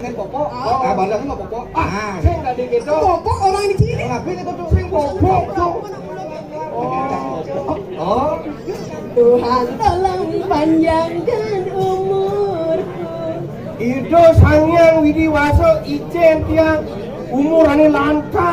Dengan popok, badannya nggak popok. Saya nggak di gitu. Popok orang di sini. Ngapain itu tuh saya popok tuh? Oh, Tuhan tolong panjangkan umurku. itu sangyang widiwaso ijen tiang umurannya langka.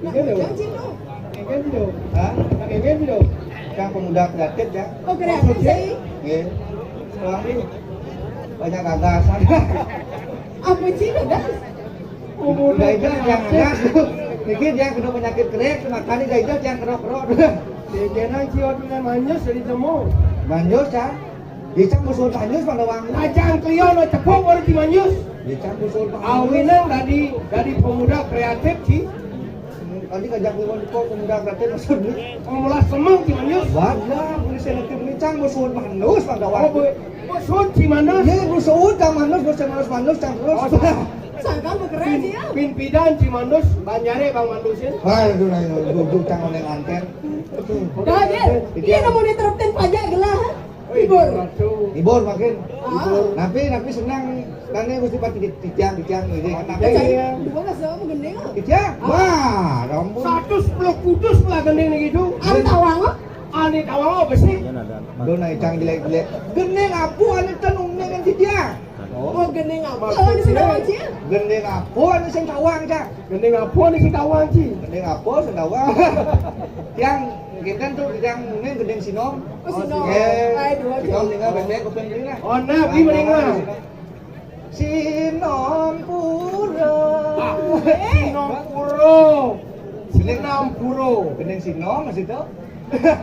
Yang Cino. Ingin video. Hah? Ingin video. Yang pemuda kreatif ya. Oh, kreatif sih. Nggih. Sekarang ini banyak gagasan. Apa sih gagas? Pemuda itu yang gagas. Mikir yang kena penyakit kerik, makanya dia itu yang kerok-kerok. Jangan ciot dengan manyus dari temu. Manyus ya. Dicang musuh manyus pada wangi. Ajang klio no cepok baru di manyus. Dicang musuh manyus. Awinan dari pemuda kreatif sih. Tadi kajak lewat di pemuda kreatif musuh ni. Mulai semang di manyus. Wadah, boleh selektif dicang musuh manyus pada wangi. Musuh di mana? Ini musuh cang manus, musuh manus cang terus. Sangka berkeren sih ya. Pimpinan di manus, banyare bang manusin. Wah, itu lah itu duduk cang oleh anten. Dah dia nak mau diterapkan pajak gelah. Libur. Libur makin. Ah. Tapi senang karena mesti pati tijang ini. Dua lah sama gendeng. Tijang. Wah, rambut. 110 kudus lah gendeng ni gitu. Ada tawang ah? Ani tawang apa sih? Dona cang jelek-jelek. Gendeng apu ane tenung dengan tijang. Oh gendeng apa? Oh di sini aja. Gendeng apu ane sing tawang cang. Gendeng apa ni si tawang sih? Gendeng apu sing tawang. Yang kan tuh yang ini gendeng sinom. Oh sino. Sinom tinggal bebek kuping ini lah. Oh nah, di mana? Sinom puro. Sinom puro. Sinom puro. Gendeng sinom masih tu.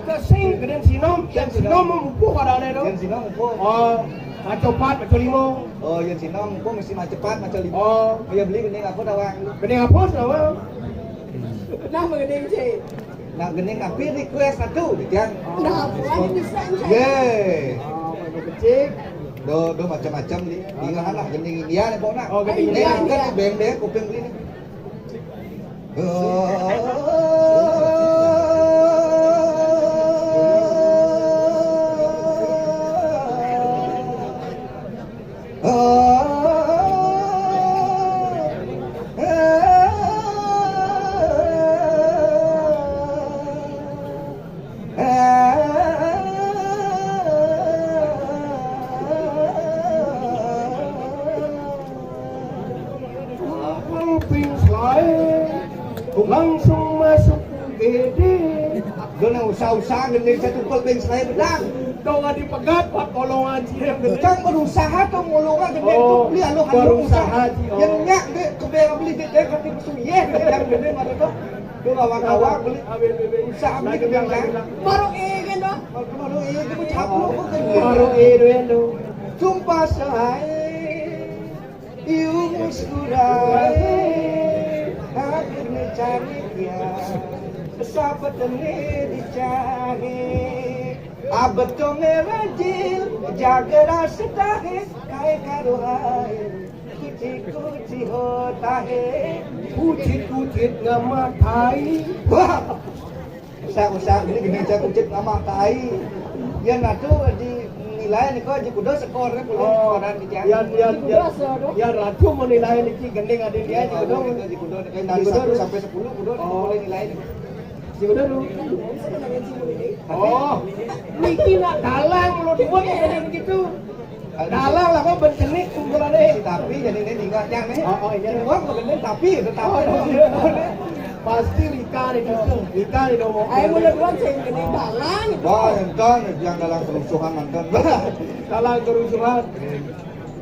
Kesing gendeng sinom. Yang sinom memupuk ada tu. Yang sinom empuk. Oh, macam 4, macam 5. Oh, yang sinom empuk mesti macam cepat macam lima. Oh, Ya beli gendeng apa tawang. gendeng apa sama? Nah gendeng cek. Nak gendeng api request satu tijang. Nah apa bisa cek. Yeay. Kecil. Do macam-macam di. Tinggal lah gendeng India ni pok nak. Oh, gendeng Ni India. kan beng-beng kuping beli ni. Langsung masuk UGD. Doon ang usaha-usaha gendeng sa tukol beng saya bedang. Daw nga di pegat pak kolongan siya. Cang berusaha tong ngulungan gendeng tu Oh, beli alo berusaha, Ci. Oh. Yang nyak de kebeng beli de kati suye gendeng gendeng ada tu. Tu awak-awak beli usaha beli gendeng kan. Baru kan doh. Baru iya tu capu ko Baru gendeng. itu. Sumpah say you muskurae akhirnya cari dia sahabat ini dicari abad tongnya rajil jaga rasa tahe kaya karuhai kuci-kuci hotahe Kucit-kucit ngamatai. wah usah-usah ini gini saya kucit nama tai ya natu di nilai ni kau je kudo skor ni kudo koran di Yan ratu menilai ni gendeng ada dia di kudo gedung. di kudo dari 1 sampai 10 kudo boleh nilai ni. Di gedung dulu. Oh, Niki nak dalang lo dibuat kayak begitu. Dalang lah kau bencenik kumpulan ni. Tapi jadi ini tinggal yang ni. Oh, iya. Wah, kemudian tapi Oh, pasti Rika di situ. Rika di domo. Ayo mulai buat cek gendeng dalang. Wah, nonton yang dalam kerusuhan nonton. Dalang kerusuhan.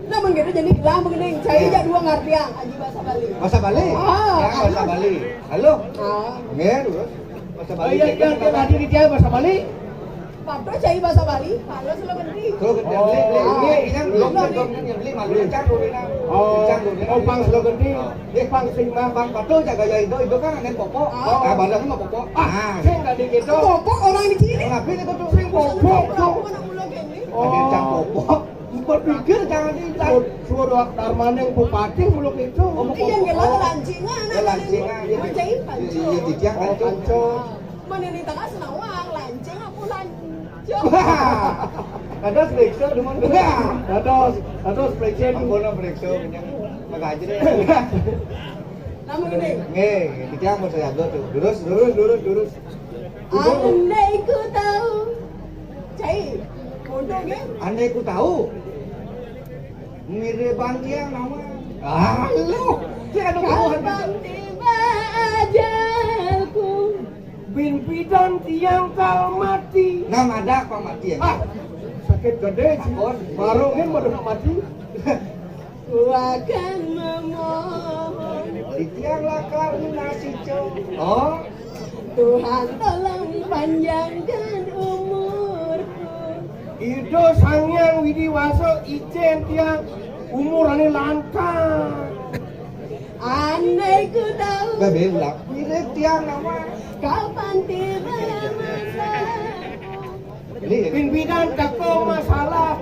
Nah begitu jadi gelah begini. Saya jak dua ngartiang aji bahasa Bali. Bahasa Bali. Ah, Ya, bahasa Bali. Halo. Ah, Nggih, bahasa Oh Bali. iya, dia tadi di dia bahasa Bali. Padahal cai bahasa Bali. Kalau selalu beri. Tuh, beli yang belum yang beli malu cang dulu ni. Oh, pang slogan ni. Pang sing bang patu jaga ya itu kan nen pokok. Ah, barang mah pokok. Saya nggak di gitu. Pokok orang di sini. Tapi ni betul Sing pokok. Aku nak ulang ini. Ada cang pokok. Berpikir jangan di Suruh Darmaneng Bupati muluk itu. Iya gelah lancingan. lancingan. Cai pancu. Iya, di tiang Oh, kanco. Mana ni tengah senawang lancing aku lancing. Ada periksa dengan Dados presiden. Aku nak periksa punya magaji deh. Nama gini. Nggih, di tiang mau saya tu. Lurus. Andai ku tahu. Cai. Bodoh kan? Andai ku tahu. Mirip tiang nama. Halo. Dia ada keluhan. Kapan tiba aja bidan tiang kal mati. Nama ada apa mati ya? Sakit gede sih. Baru kan pada mati. Ku akan memohon Tianglah karena si Oh, Tuhan tolong panjangkan umurku. Ido sangyang widiwaso ijen tiang umur ane langka. Andai ku tahu bebe ulang. Mirip tiang nama. kapan tiba masa. Ini Bidan tako masalah.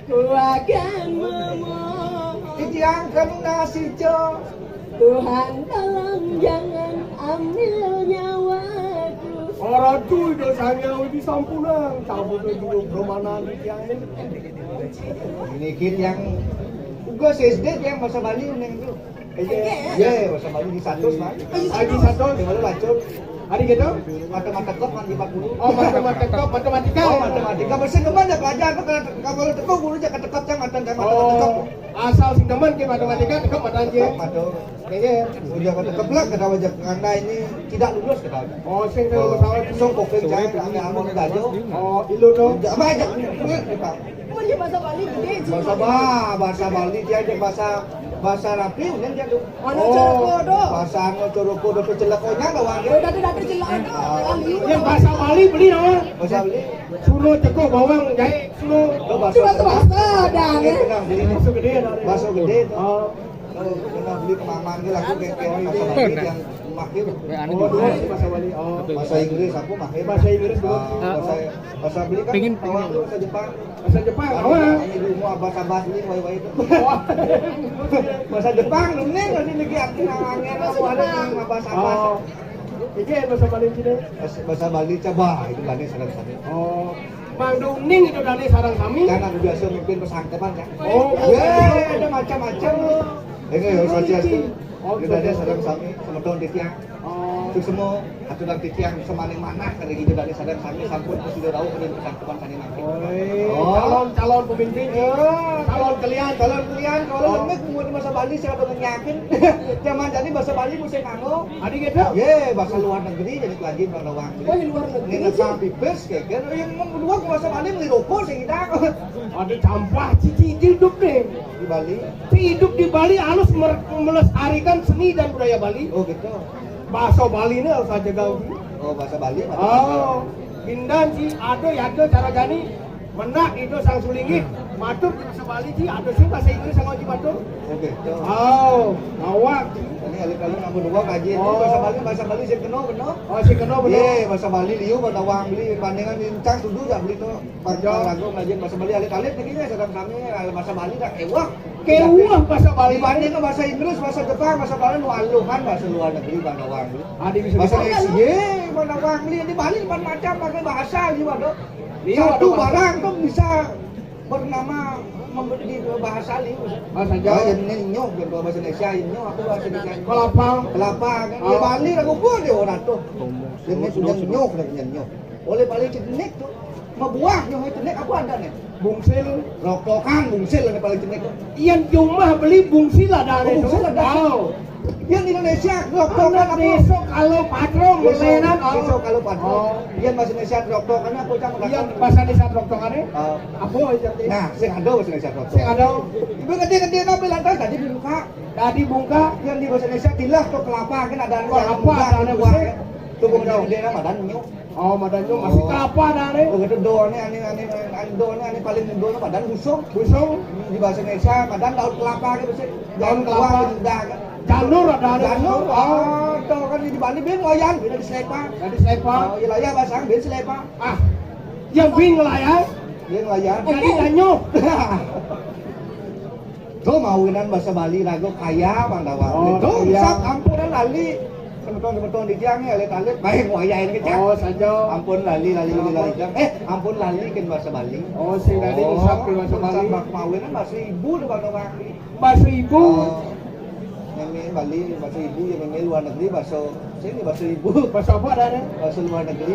Ku akan memohon tiang karena si Tuhan tolong jangan ambil nyawaku. Orang tu ido sangyang widi sampunan. Cabut juga permanan tiang ini. Ini kit yang Uga SD yang bahasa Bali neng itu. Iya, bahasa Bali di 100 mah. Lagi satu. Di mana bacot? Hari gitu? Mata-mata kop mandi 40. Oh, matematika, matematika. Oh, matematika bersih kemana pelajar kalau tekok guru jangan tekok jangan mata tekok. Asal sing teman ke matematika tekok mata aja. Mado. Kayaknya udah kata keblak kata wajah karena ini tidak lulus kata. Oh, sing kalau pesawat Song kokeng jangan ame amon gajo. Oh, ilu dong. Apa aja. Kau dia bahasa Bali gede sih. Bahasa Bali dia ada bahasa rapi udah dia tuh. Ano coroko do? Bahasa anu coroko do celakonya bawang. Oh, dati celok do. Yang bahasa Bali beli nama. Bahasa Bali. Suno teko bawang jahe suno. Bahasa dah. Masuk gede ada. Bahasa gede tuh. Oh, Pernah beli kemaman dia laku kayak bahasa Bali yang mahir. oh, dulu bahasa Bali. Oh, Bahasa Inggris aku mahir. bahasa Inggris dulu. Bahasa Bali kan awal tuh bahasa Jepang. Bahasa Jepang awal. Ini dulu mau abas-abas ini wai-wai itu. Bahasa Jepang lu nih nanti lagi aku nangangin aku ada yang abas-abas. Oh. Iki bahasa Bali sini. Bahasa Bali coba itu Bali sarang-sarang. Oh. Mang Duning itu dari sarang kami. Kan aku biasa mimpin pesantren kan. Oh, ada macam-macam. Ini sosial itu. Oh, Kita ada sarang kami sama tahun titiang. Oh. Itu semua atau dan titiang semaning mana kali gitu dari sarang kami sampun sudah tahu ke pesantren tadi nanti. Calon pemimpin. Calon kalian. Kalau kalau lemek mau bahasa Bali saya udah nyakin. Zaman jadi bahasa Bali mesti nganggo. Adik gitu. Ye, bahasa luar negeri jadi lagi bahasa luar negeri. Oh, luar negeri. Ini nak pipes kayak yang kedua ke bahasa Bali beli rokok sih kita. Ada campur cici hidup deh. Di Bali. Si hidup di Bali harus melestarikan seni dan budaya Bali. Oh gitu. Bahasa Bali ini harus aja gaul. Oh bahasa Bali. Oh, bindan sih ada ya ada cara gani. Menak itu sang sulingit. Matur bahasa Bali sih ada sih bahasa Inggris sang oji matur. Oh gitu. Oh, awak. Ini kali-kali nambah dua kaji. Oh. Bahasa Bali sih kena. Oh, si kena bener. Ye, bahasa Bali liu pada wang beli bandingan incang sudu tak beli tuh. Panjang lagu ngajian bahasa Bali alit-alit begini sedang kami bahasa Bali tak ewah. Kewah bahasa Bali. Dibandingkan bahasa Inggris, bahasa Jepang, bahasa Bali nu aluh kan bahasa luar negeri pada wang beli. Adik bisa Bahasa bisa. Inggris, ye, pada wang beli di Bali macam pakai bahasa juga dok. Liu Satu ada bahasa. barang tuh bisa bernama memberi bahasa liu. Bahasa Oh, Jawa. yang ini nyok, yang bahasa Indonesia ini aku bahasa Indonesia. Kelapa. Kelapa kan di Oh. Bali aku pun dia orang tuh. Ini sudah nyok dan nyok. Oleh Bali jenik tuh. Membuah nyok itu nek aku ada nih. Bungsil. Rokokan bungsil yang paling jenik tuh. Iyan cuma beli bungsil ada Oh, bungsil ada. Wow. Yang di Indonesia rokokan Anak aku. besok kalau patron melenan. Besok kalau patron. Oh. Yang bahasa Indonesia rokokan aku cang Iyan bahasa desa roktokannya. Oh. Apa aja teh? Nah, sing ada bahasa Indonesia Sing rokokan. ada Ibu gede-gede nabi lantas tadi dibuka. tadi bungka. Yang di bahasa Indonesia tilah tuh kelapa kan ada Kelapa, ada buah. besar. Tuh gede-gede nama dan nyok. Oh, madanyo masih kelapa ada nih. Oh, gitu doanya ini paling doanya badan busuk. Busung. Di bahasa Indonesia badan daun kelapa gitu sih. Daun kelapa. Udah kan. Janur ada Janur. Oh, Oh, tuh kan di Bali ben wayang beda di Slepa. jadi sepa. Oh, ya layar basang ben Slepa. Ah, yang bing lah ya. Ben wayang. Jadi danyo. Tuh mawinan bahasa Bali rago kaya Bang Dawang. Oh, Tuh kaya. sak ampunan lali. Teman-teman di tiang ya alit-alit baik wayahin ke tiang. Oh, saja. Ampun lali tiang. Ampun lali kan bahasa Bali. Oh, sing tadi usap ke bahasa Bali. Bak mawinan bahasa ibu tuh Bang Dawang. Bahasa ibu. Yang Bali bahasa ibu yang luar negeri bahasa sini bahasa ibu Bahasa apa ada nih? bahasa luar negeri.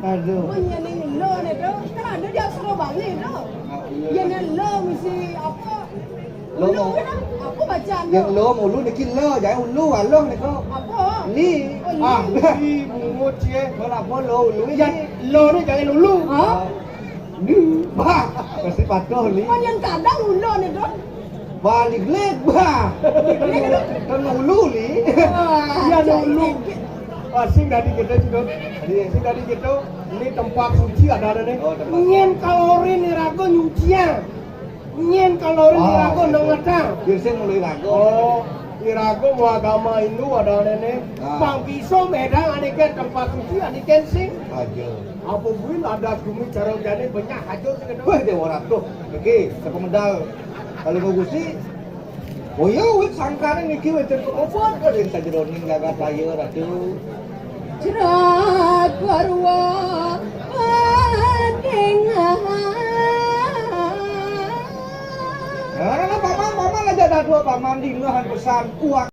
Aduh. Punya nih lo nih bro. Kan ada dia suruh Bali bro. Ya nih lo mesti apa? Lo Ulu mau kan? Apa bacaan yang lo? lo mau lu ni kilo jangan ulu aloh ni kau. Apa? Li. Ah, di mungut cie. Kau nak apa lo ulu ni? Yang lo ni jangan ulu. Hah? Ni. Bah. Kasi patuh li. Kan yang kadang ulu nih dong. Balik lek bah. Kau nak ulu li. Iya ada ulu. Sing dari kita juga. Sing dari kita. Ini tempat suci ada nih. Oh, tempat. Nyen kalori ni rago nyucian. Nyen kalori ni rago nongata. Biasa mulai ragu. Oh, irago mau agama Hindu ada nih. Ah. Pang pisau medang anikan tempat suci anikan sing. Aja. Apa buin ada cumi cara jadi banyak hancur sih Wah, dia orang tu. Okey, siapa medal? Kalau kau gusi, oh ya, wet sangkar ni kau itu apa? Kau yang saja ronin gagal player ratu. Cerak warwa pandengan. Paman aja dah dua paman di pesan uang.